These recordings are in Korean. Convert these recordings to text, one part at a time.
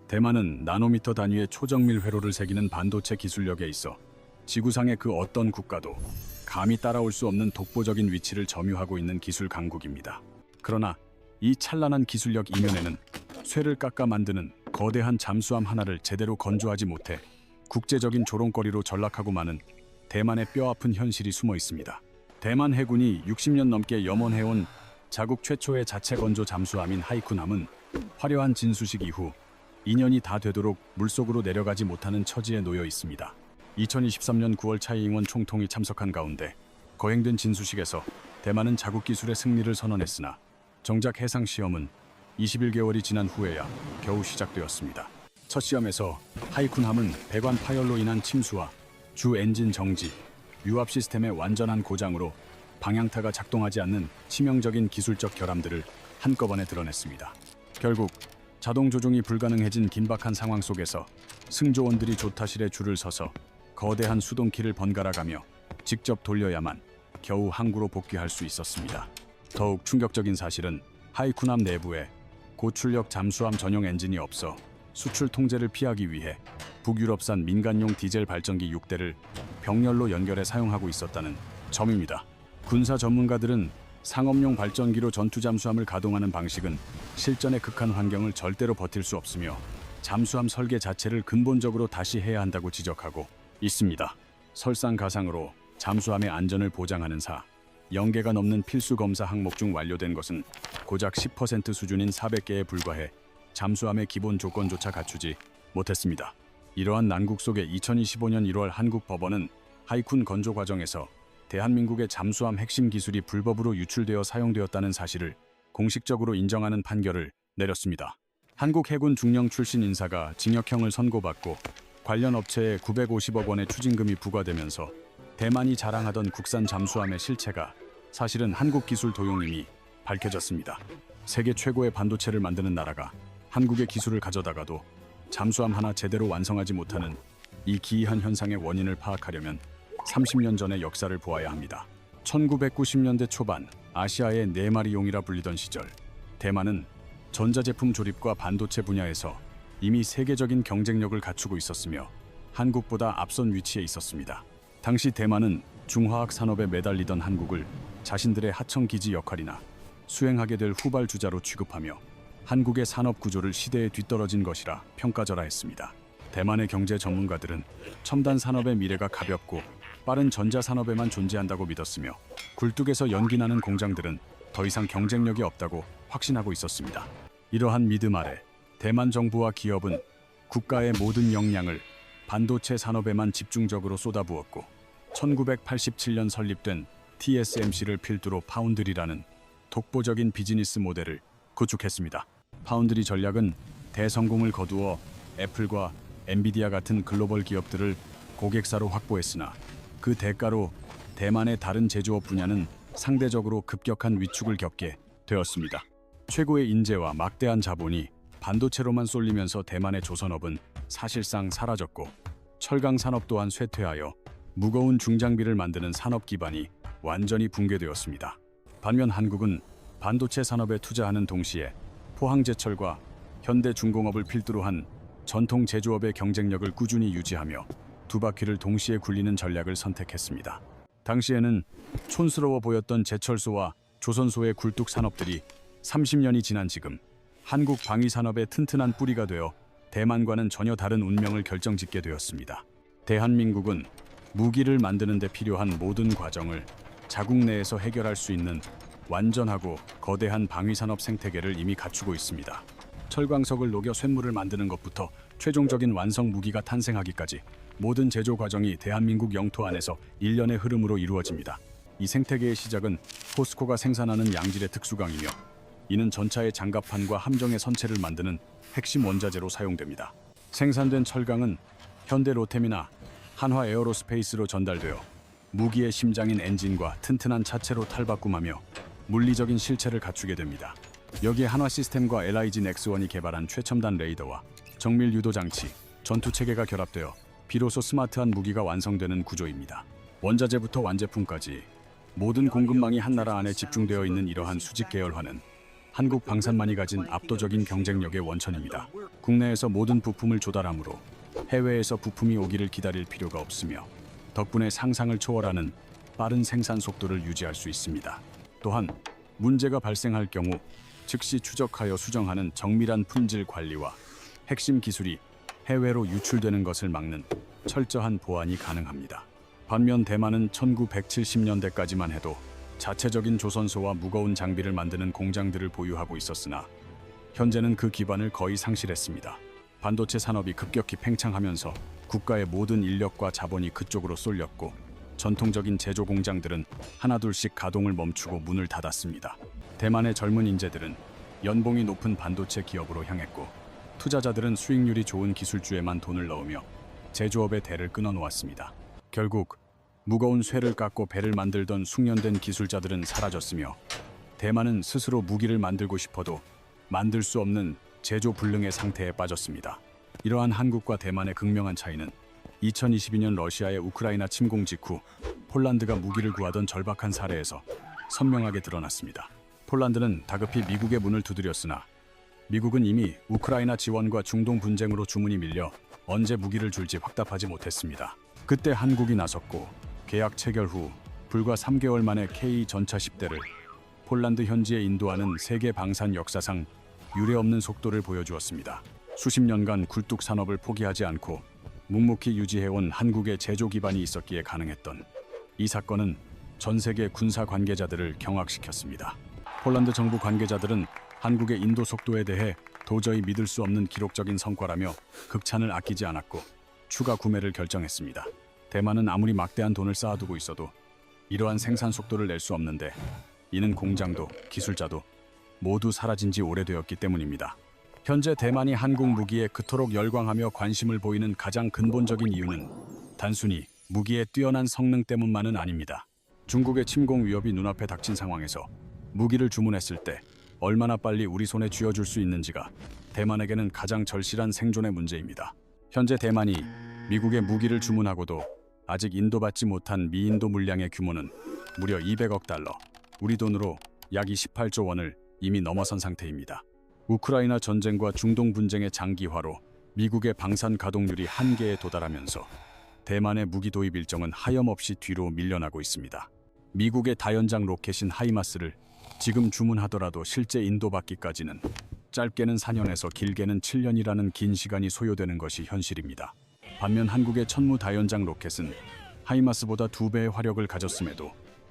대만은 나노미터 단위의 초정밀 회로를 새기는 반도체 기술력에 있어 지구상의 그 어떤 국가도 감히 따라올 수 없는 독보적인 위치를 점유하고 있는 기술 강국입니다. 그러나 이 찬란한 기술력 이면에는 쇠를 깎아 만드는 거대한 잠수함 하나를 제대로 건조하지 못해 국제적인 조롱거리로 전락하고 마는 대만의 뼈아픈 현실이 숨어 있습니다. 대만 해군이 60년 넘게 염원해온 자국 최초의 자체 건조 잠수함인 하이쿤함은 화려한 진수식 이후 2년이 다 되도록 물속으로 내려가지 못하는 처지에 놓여 있습니다. 2023년 9월 차이잉원 총통이 참석한 가운데 거행된 진수식에서 대만은 자국 기술의 승리를 선언했으나 정작 해상 시험은 21개월이 지난 후에야 겨우 시작되었습니다. 첫 시험에서 하이쿤함은 배관 파열로 인한 침수와 주 엔진 정지, 유압 시스템의 완전한 고장으로 방향타가 작동하지 않는 치명적인 기술적 결함들을 한꺼번에 드러냈습니다. 결국 자동 조종이 불가능해진 긴박한 상황 속에서 승조원들이 조타실에 줄을 서서 거대한 수동키를 번갈아가며 직접 돌려야만 겨우 항구로 복귀할 수 있었습니다. 더욱 충격적인 사실은 하이쿤함 내부에 고출력 잠수함 전용 엔진이 없어 수출 통제를 피하기 위해 북유럽산 민간용 디젤 발전기 6대를 병렬로 연결해 사용하고 있었다는 점입니다. 군사 전문가들은 상업용 발전기로 전투 잠수함을 가동하는 방식은 실전의 극한 환경을 절대로 버틸 수 없으며 잠수함 설계 자체를 근본적으로 다시 해야 한다고 지적하고 있습니다. 설상가상으로 잠수함의 안전을 보장하는 0개가 넘는 필수 검사 항목 중 완료된 것은 고작 10% 수준인 400개에 불과해 잠수함의 기본 조건조차 갖추지 못했습니다. 이러한 난국 속에 2025년 1월 한국 법원은 하이쿤 건조 과정에서 대한민국의 잠수함 핵심 기술이 불법으로 유출되어 사용되었다는 사실을 공식적으로 인정하는 판결을 내렸습니다. 한국 해군 중령 출신 인사가 징역형을 선고받고 관련 업체에 950억 원의 추징금이 부과되면서 대만이 자랑하던 국산 잠수함의 실체가 사실은 한국 기술 도용임이 밝혀졌습니다. 세계 최고의 반도체를 만드는 나라가 한국의 기술을 가져다가도 잠수함 하나 제대로 완성하지 못하는 이 기이한 현상의 원인을 파악하려면 30년 전의 역사를 보아야 합니다. 1990년대 초반 아시아의 네 마리 용이라 불리던 시절 대만은 전자제품 조립과 반도체 분야에서 이미 세계적인 경쟁력을 갖추고 있었으며 한국보다 앞선 위치에 있었습니다. 당시 대만은 중화학 산업에 매달리던 한국을 자신들의 하청기지 역할이나 수행하게 될 후발주자로 취급하며 한국의 산업 구조를 시대에 뒤떨어진 것이라 평가절하했습니다. 대만의 경제 전문가들은 첨단 산업의 미래가 가볍고 빠른 전자산업에만 존재한다고 믿었으며 굴뚝에서 연기나는 공장들은 더 이상 경쟁력이 없다고 확신하고 있었습니다. 이러한 믿음 아래 대만 정부와 기업은 국가의 모든 역량을 반도체 산업에만 집중적으로 쏟아부었고 1987년 설립된 TSMC를 필두로 파운드리라는 독보적인 비즈니스 모델을 구축했습니다. 파운드리 전략은 대성공을 거두어 애플과 엔비디아 같은 글로벌 기업들을 고객사로 확보했으나 그 대가로 대만의 다른 제조업 분야는 상대적으로 급격한 위축을 겪게 되었습니다. 최고의 인재와 막대한 자본이 반도체로만 쏠리면서 대만의 조선업은 사실상 사라졌고 철강 산업 또한 쇠퇴하여 무거운 중장비를 만드는 산업 기반이 완전히 붕괴되었습니다. 반면 한국은 반도체 산업에 투자하는 동시에 포항제철과 현대중공업을 필두로 한 전통 제조업의 경쟁력을 꾸준히 유지하며 두 바퀴를 동시에 굴리는 전략을 선택했습니다. 당시에는 촌스러워 보였던 제철소와 조선소의 굴뚝 산업들이 30년이 지난 지금 한국 방위산업의 튼튼한 뿌리가 되어 대만과는 전혀 다른 운명을 결정짓게 되었습니다. 대한민국은 무기를 만드는 데 필요한 모든 과정을 자국 내에서 해결할 수 있는 완전하고 거대한 방위산업 생태계를 이미 갖추고 있습니다. 철광석을 녹여 쇳물을 만드는 것부터 최종적인 완성 무기가 탄생하기까지 모든 제조 과정이 대한민국 영토 안에서 일련의 흐름으로 이루어집니다. 이 생태계의 시작은 포스코가 생산하는 양질의 특수강이며 이는 전차의 장갑판과 함정의 선체를 만드는 핵심 원자재로 사용됩니다. 생산된 철강은 현대 로템이나 한화 에어로스페이스로 전달되어 무기의 심장인 엔진과 튼튼한 차체로 탈바꿈하며 물리적인 실체를 갖추게 됩니다. 여기에 한화 시스템과 LIG 넥스원이 개발한 최첨단 레이더와 정밀 유도 장치, 전투 체계가 결합되어 비로소 스마트한 무기가 완성되는 구조입니다. 원자재부터 완제품까지 모든 공급망이 한 나라 안에 집중되어 있는 이러한 수직 계열화는 한국 방산만이 가진 압도적인 경쟁력의 원천입니다. 국내에서 모든 부품을 조달하므로 해외에서 부품이 오기를 기다릴 필요가 없으며 덕분에 상상을 초월하는 빠른 생산 속도를 유지할 수 있습니다. 또한 문제가 발생할 경우 즉시 추적하여 수정하는 정밀한 품질 관리와 핵심 기술이 해외로 유출되는 것을 막는 철저한 보안이 가능합니다. 반면 대만은 1970년대까지만 해도 자체적인 조선소와 무거운 장비를 만드는 공장들을 보유하고 있었으나 현재는 그 기반을 거의 상실했습니다. 반도체 산업이 급격히 팽창하면서 국가의 모든 인력과 자본이 그쪽으로 쏠렸고 전통적인 제조 공장들은 하나둘씩 가동을 멈추고 문을 닫았습니다. 대만의 젊은 인재들은 연봉이 높은 반도체 기업으로 향했고 투자자들은 수익률이 좋은 기술주에만 돈을 넣으며 제조업의 대를 끊어놓았습니다. 결국 무거운 쇠를 깎고 배를 만들던 숙련된 기술자들은 사라졌으며 대만은 스스로 무기를 만들고 싶어도 만들 수 없는 제조 불능의 상태에 빠졌습니다. 이러한 한국과 대만의 극명한 차이는 2022년 러시아의 우크라이나 침공 직후 폴란드가 무기를 구하던 절박한 사례에서 선명하게 드러났습니다. 폴란드는 다급히 미국의 문을 두드렸으나 미국은 이미 우크라이나 지원과 중동 분쟁으로 주문이 밀려 언제 무기를 줄지 확답하지 못했습니다. 그때 한국이 나섰고 계약 체결 후 불과 3개월 만에 K 전차 10대를 폴란드 현지에 인도하는 세계 방산 역사상 유례없는 속도를 보여주었습니다. 수십 년간 굴뚝 산업을 포기하지 않고 묵묵히 유지해온 한국의 제조 기반이 있었기에 가능했던 이 사건은 전 세계 군사 관계자들을 경악시켰습니다. 폴란드 정부 관계자들은 한국의 인도 속도에 대해 도저히 믿을 수 없는 기록적인 성과라며 극찬을 아끼지 않았고 추가 구매를 결정했습니다. 대만은 아무리 막대한 돈을 쌓아두고 있어도 이러한 생산 속도를 낼 수 없는데 이는 공장도 기술자도 모두 사라진 지 오래되었기 때문입니다. 현재 대만이 한국 무기에 그토록 열광하며 관심을 보이는 가장 근본적인 이유는 단순히 무기의 뛰어난 성능 때문만은 아닙니다. 중국의 침공 위협이 눈앞에 닥친 상황에서 무기를 주문했을 때 얼마나 빨리 우리 손에 쥐어줄 수 있는지가 대만에게는 가장 절실한 생존의 문제입니다. 현재 대만이 미국의 무기를 주문하고도 아직 인도받지 못한 미인도 물량의 규모는 무려 200억 달러, 우리 돈으로 약 28조 원을 이미 넘어선 상태입니다. 우크라이나 전쟁과 중동 분쟁의 장기화로 미국의 방산 가동률이 한계에 도달하면서 대만의 무기 도입 일정은 하염없이 뒤로 밀려나고 있습니다. 미국의 다연장 로켓인 하이마스를 지금 주문하더라도 실제 인도받기까지는 짧게는 4년에서 길게는 7년이라는 긴 시간이 소요되는 것이 현실입니다. 반면 한국의 천무 다연장 로켓은 하이마스보다 2배의 화력을 가졌음에도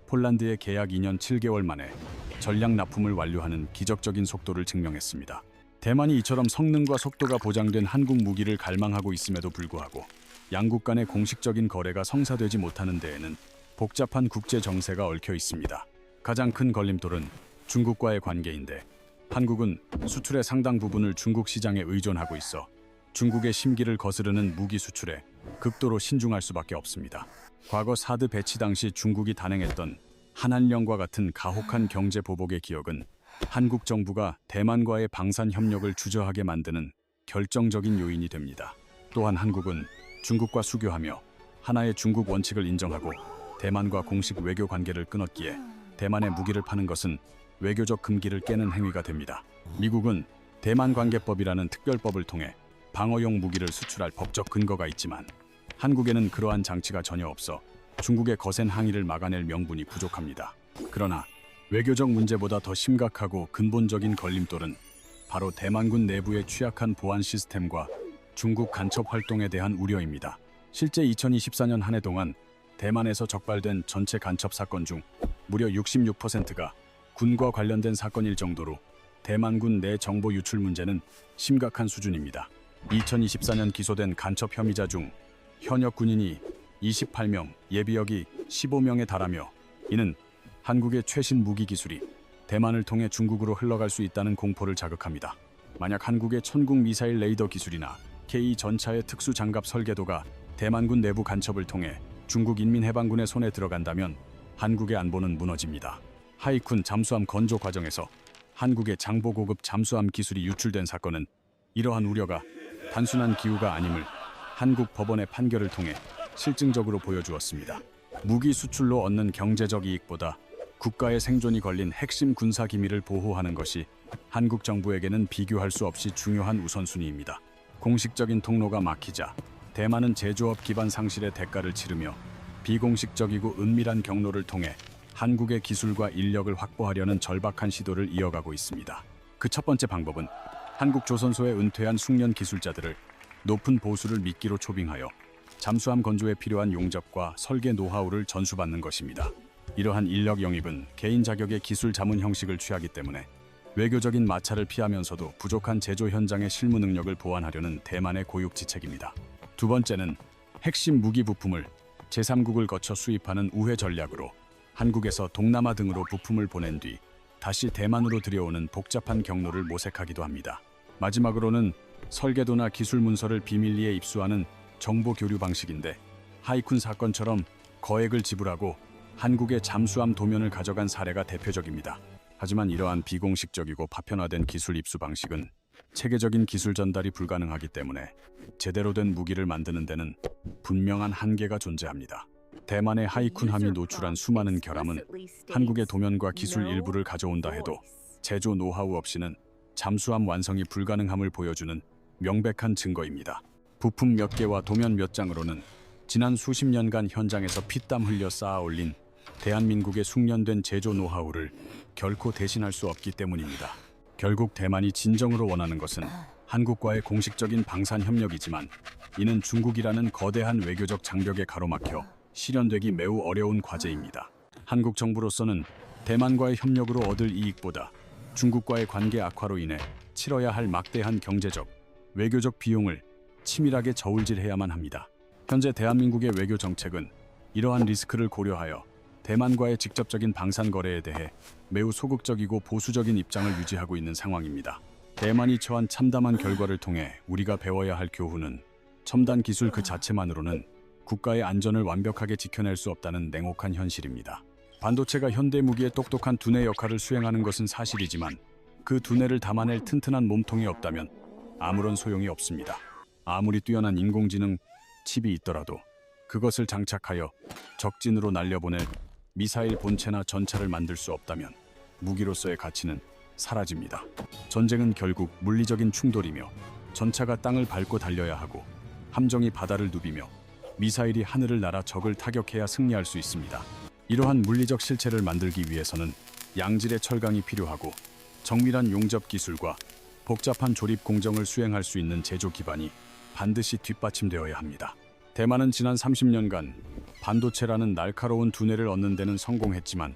폴란드의 계약 2년 7개월 만에 전략 납품을 완료하는 기적적인 속도를 증명했습니다. 대만이 이처럼 성능과 속도가 보장된 한국 무기를 갈망하고 있음에도 불구하고 양국 간의 공식적인 거래가 성사되지 못하는 데에는 복잡한 국제 정세가 얽혀 있습니다. 가장 큰 걸림돌은 중국과의 관계인데 한국은 수출의 상당 부분을 중국 시장에 의존하고 있어 중국의 심기를 거스르는 무기 수출에 극도로 신중할 수밖에 없습니다. 과거 사드 배치 당시 중국이 단행했던 한한령과 같은 가혹한 경제 보복의 기억은 한국 정부가 대만과의 방산 협력을 주저하게 만드는 결정적인 요인이 됩니다. 또한 한국은 중국과 수교하며 하나의 중국 원칙을 인정하고 대만과 공식 외교 관계를 끊었기에 대만에 무기를 파는 것은 외교적 금기를 깨는 행위가 됩니다. 미국은 대만관계법이라는 특별법을 통해 방어용 무기를 수출할 법적 근거가 있지만 한국에는 그러한 장치가 전혀 없어 중국의 거센 항의를 막아낼 명분이 부족합니다. 그러나 외교적 문제보다 더 심각하고 근본적인 걸림돌은 바로 대만군 내부의 취약한 보안 시스템과 중국 간첩 활동에 대한 우려입니다. 실제 2024년 한 해 동안 대만에서 적발된 전체 간첩 사건 중 무려 66%가 군과 관련된 사건일 정도로 대만군 내 정보 유출 문제는 심각한 수준입니다. 2024년 기소된 간첩 혐의자 중 현역 군인이 28명, 예비역이 15명에 달하며 이는 한국의 최신 무기 기술이 대만을 통해 중국으로 흘러갈 수 있다는 공포를 자극합니다. 만약 한국의 천국 미사일 레이더 기술이나 K 전차의 특수 장갑 설계도가 대만군 내부 간첩을 통해 중국 인민해방군의 손에 들어간다면 한국의 안보는 무너집니다. 하이쿤 잠수함 건조 과정에서 한국의 장보 고급 잠수함 기술이 유출된 사건은 이러한 우려가 단순한 기우가 아님을 한국 법원의 판결을 통해 실증적으로 보여주었습니다. 무기 수출로 얻는 경제적 이익보다 국가의 생존이 걸린 핵심 군사 기밀을 보호하는 것이 한국 정부에게는 비교할 수 없이 중요한 우선순위입니다. 공식적인 통로가 막히자 대만은 제조업 기반 상실의 대가를 치르며 비공식적이고 은밀한 경로를 통해 한국의 기술과 인력을 확보하려는 절박한 시도를 이어가고 있습니다. 그 첫 번째 방법은 한국 조선소에 은퇴한 숙련 기술자들을 높은 보수를 미끼로 초빙하여 잠수함 건조에 필요한 용접과 설계 노하우를 전수받는 것입니다. 이러한 인력 영입은 개인 자격의 기술 자문 형식을 취하기 때문에 외교적인 마찰을 피하면서도 부족한 제조 현장의 실무 능력을 보완하려는 대만의 고육지책입니다. 두 번째는 핵심 무기 부품을 제3국을 거쳐 수입하는 우회 전략으로 한국에서 동남아 등으로 부품을 보낸 뒤 다시 대만으로 들여오는 복잡한 경로를 모색하기도 합니다. 마지막으로는 설계도나 기술 문서를 비밀리에 입수하는 정보 교류 방식인데 하이쿤 사건처럼 거액을 지불하고 한국의 잠수함 도면을 가져간 사례가 대표적입니다. 하지만 이러한 비공식적이고 파편화된 기술 입수 방식은 체계적인 기술 전달이 불가능하기 때문에 제대로 된 무기를 만드는 데는 분명한 한계가 존재합니다. 대만의 하이쿤함이 노출한 수많은 결함은 한국의 도면과 기술 일부를 가져온다 해도 제조 노하우 없이는 잠수함 완성이 불가능함을 보여주는 명백한 증거입니다. 부품 몇 개와 도면 몇 장으로는 지난 수십 년간 현장에서 피땀 흘려 쌓아 올린 대한민국의 숙련된 제조 노하우를 결코 대신할 수 없기 때문입니다. 결국 대만이 진정으로 원하는 것은 한국과의 공식적인 방산 협력이지만 이는 중국이라는 거대한 외교적 장벽에 가로막혀 실현되기 매우 어려운 과제입니다. 한국 정부로서는 대만과의 협력으로 얻을 이익보다 중국과의 관계 악화로 인해 치러야 할 막대한 경제적, 외교적 비용을 치밀하게 저울질해야만 합니다. 현재 대한민국의 외교 정책은 이러한 리스크를 고려하여 대만과의 직접적인 방산 거래에 대해 매우 소극적이고 보수적인 입장을 유지하고 있는 상황입니다. 대만이 처한 참담한 결과를 통해 우리가 배워야 할 교훈은 첨단 기술 그 자체만으로는 국가의 안전을 완벽하게 지켜낼 수 없다는 냉혹한 현실입니다. 반도체가 현대 무기의 똑똑한 두뇌 역할을 수행하는 것은 사실이지만 그 두뇌를 담아낼 튼튼한 몸통이 없다면 아무런 소용이 없습니다. 아무리 뛰어난 인공지능 칩이 있더라도 그것을 장착하여 적진으로 날려보낼 미사일 본체나 전차를 만들 수 없다면 무기로서의 가치는 사라집니다. 전쟁은 결국 물리적인 충돌이며 전차가 땅을 밟고 달려야 하고 함정이 바다를 누비며 미사일이 하늘을 날아 적을 타격해야 승리할 수 있습니다. 이러한 물리적 실체를 만들기 위해서는 양질의 철강이 필요하고 정밀한 용접 기술과 복잡한 조립 공정을 수행할 수 있는 제조 기반이 반드시 뒷받침되어야 합니다. 대만은 지난 30년간 반도체라는 날카로운 두뇌를 얻는 데는 성공했지만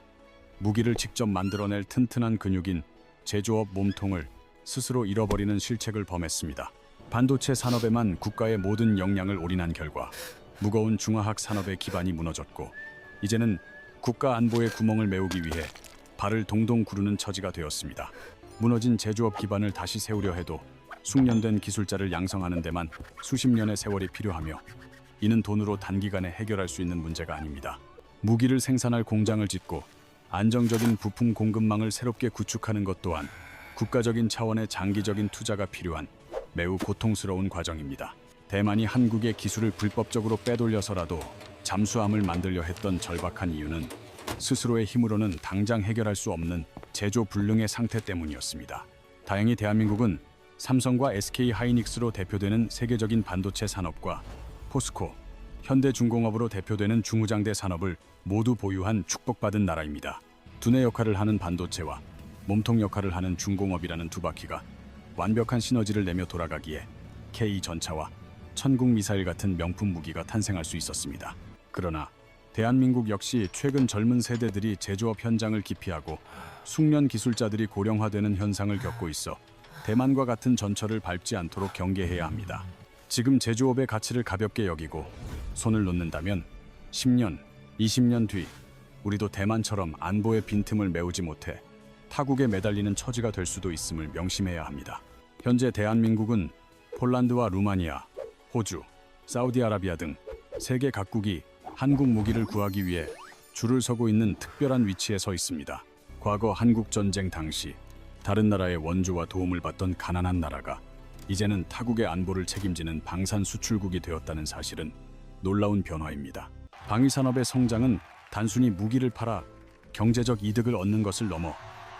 무기를 직접 만들어낼 튼튼한 근육인 제조업 몸통을 스스로 잃어버리는 실책을 범했습니다. 반도체 산업에만 국가의 모든 역량을 올인한 결과 무거운 중화학 산업의 기반이 무너졌고 이제는 국가 안보의 구멍을 메우기 위해 발을 동동 구르는 처지가 되었습니다. 무너진 제조업 기반을 다시 세우려 해도 숙련된 기술자를 양성하는 데만 수십 년의 세월이 필요하며 이는 돈으로 단기간에 해결할 수 있는 문제가 아닙니다. 무기를 생산할 공장을 짓고 안정적인 부품 공급망을 새롭게 구축하는 것 또한 국가적인 차원의 장기적인 투자가 필요한 매우 고통스러운 과정입니다. 대만이 한국의 기술을 불법적으로 빼돌려서라도 잠수함을 만들려 했던 절박한 이유는 스스로의 힘으로는 당장 해결할 수 없는 제조 불능의 상태 때문이었습니다. 다행히 대한민국은 삼성과 SK 하이닉스로 대표되는 세계적인 반도체 산업과 포스코, 현대중공업으로 대표되는 중후장대 산업을 모두 보유한 축복받은 나라입니다. 두뇌 역할을 하는 반도체와 몸통 역할을 하는 중공업이라는 두 바퀴가 완벽한 시너지를 내며 돌아가기에 K2전차와 천국 미사일 같은 명품 무기가 탄생할 수 있었습니다. 그러나 대한민국 역시 최근 젊은 세대들이 제조업 현장을 기피하고 숙련 기술자들이 고령화되는 현상을 겪고 있어 대만과 같은 전철을 밟지 않도록 경계해야 합니다. 지금 제조업의 가치를 가볍게 여기고 손을 놓는다면 10년, 20년 뒤 우리도 대만처럼 안보의 빈틈을 메우지 못해 타국에 매달리는 처지가 될 수도 있음을 명심해야 합니다. 현재 대한민국은 폴란드와 루마니아, 호주, 사우디아라비아 등 세계 각국이 한국 무기를 구하기 위해 줄을 서고 있는 특별한 위치에 서 있습니다. 과거 한국 전쟁 당시 다른 나라의 원조와 도움을 받던 가난한 나라가 이제는 타국의 안보를 책임지는 방산 수출국이 되었다는 사실은 놀라운 변화입니다. 방위산업의 성장은 단순히 무기를 팔아 경제적 이득을 얻는 것을 넘어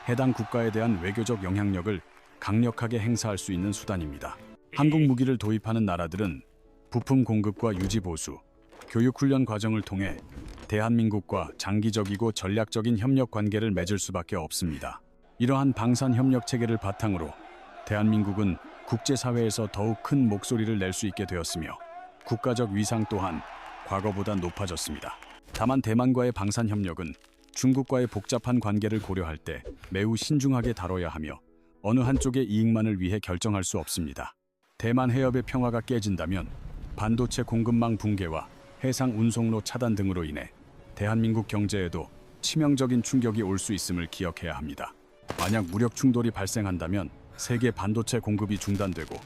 해당 국가에 대한 외교적 영향력을 강력하게 행사할 수 있는 수단입니다. 한국 무기를 도입하는 나라들은 부품 공급과 유지 보수, 교육 훈련 과정을 통해 대한민국과 장기적이고 전략적인 협력 관계를 맺을 수밖에 없습니다. 이러한 방산 협력 체계를 바탕으로 대한민국은 국제사회에서 더욱 큰 목소리를 낼 수 있게 되었으며 국가적 위상 또한 과거보다 높아졌습니다. 다만 대만과의 방산 협력은 중국과의 복잡한 관계를 고려할 때 매우 신중하게 다뤄야 하며 어느 한쪽의 이익만을 위해 결정할 수 없습니다. 대만 해협의 평화가 깨진다면 반도체 공급망 붕괴와 해상 운송로 차단 등으로 인해 대한민국 경제에도 치명적인 충격이 올 수 있음을 기억해야 합니다. 만약 무력 충돌이 발생한다면 세계 반도체 공급이 중단되고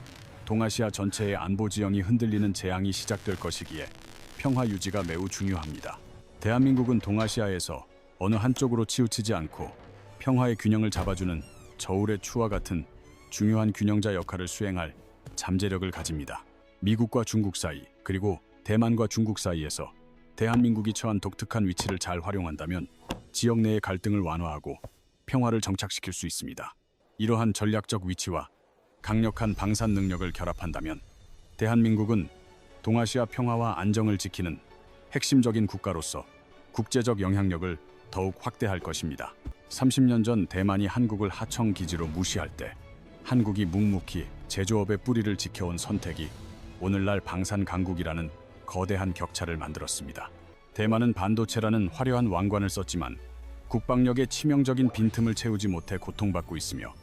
동아시아 전체의 안보 지형이 흔들리는 재앙이 시작될 것이기에 평화 유지가 매우 중요합니다. 대한민국은 동아시아에서 어느 한쪽으로 치우치지 않고 평화의 균형을 잡아주는 저울의 추와 같은 중요한 균형자 역할을 수행할 잠재력을 가집니다. 미국과 중국 사이 그리고 대만과 중국 사이에서 대한민국이 처한 독특한 위치를 잘 활용한다면 지역 내의 갈등을 완화하고 평화를 정착시킬 수 있습니다. 이러한 전략적 위치와 강력한 방산 능력을 결합한다면 대한민국은 동아시아 평화와 안정을 지키는 핵심적인 국가로서 국제적 영향력을 더욱 확대할 것입니다. 30년 전 대만이 한국을 하청 기지로 무시할 때 한국이 묵묵히 제조업의 뿌리를 지켜온 선택이 오늘날 방산 강국이라는 거대한 격차를 만들었습니다. 대만은 반도체라는 화려한 왕관을 썼지만 국방력의 치명적인 빈틈을 채우지 못해 고통받고 있으며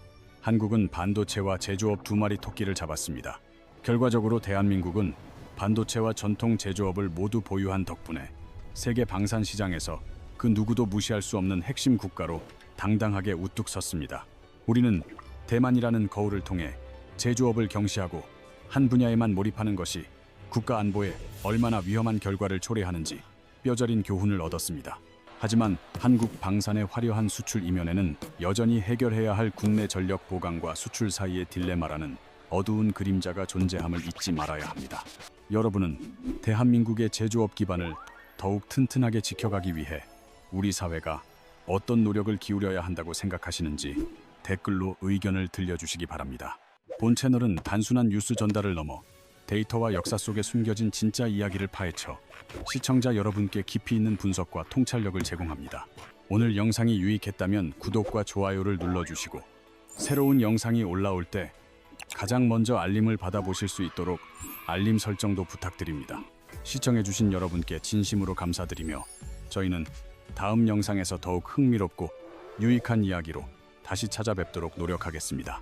한국은 반도체와 제조업 두 마리 토끼를 잡았습니다. 결과적으로 대한민국은 반도체와 전통 제조업을 모두 보유한 덕분에 세계 방산 시장에서 그 누구도 무시할 수 없는 핵심 국가로 당당하게 우뚝 섰습니다. 우리는 대만이라는 거울을 통해 제조업을 경시하고 한 분야에만 몰입하는 것이 국가 안보에 얼마나 위험한 결과를 초래하는지 뼈저린 교훈을 얻었습니다. 하지만 한국 방산의 화려한 수출 이면에는 여전히 해결해야 할 국내 전력 보강과 수출 사이의 딜레마라는 어두운 그림자가 존재함을 잊지 말아야 합니다. 여러분은 대한민국의 제조업 기반을 더욱 튼튼하게 지켜가기 위해 우리 사회가 어떤 노력을 기울여야 한다고 생각하시는지 댓글로 의견을 들려주시기 바랍니다. 본 채널은 단순한 뉴스 전달을 넘어 데이터와 역사 속에 숨겨진 진짜 이야기를 파헤쳐 시청자 여러분께 깊이 있는 분석과 통찰력을 제공합니다. 오늘 영상이 유익했다면 구독과 좋아요를 눌러주시고 새로운 영상이 올라올 때 가장 먼저 알림을 받아보실 수 있도록 알림 설정도 부탁드립니다. 시청해주신 여러분께 진심으로 감사드리며 저희는 다음 영상에서 더욱 흥미롭고 유익한 이야기로 다시 찾아뵙도록 노력하겠습니다.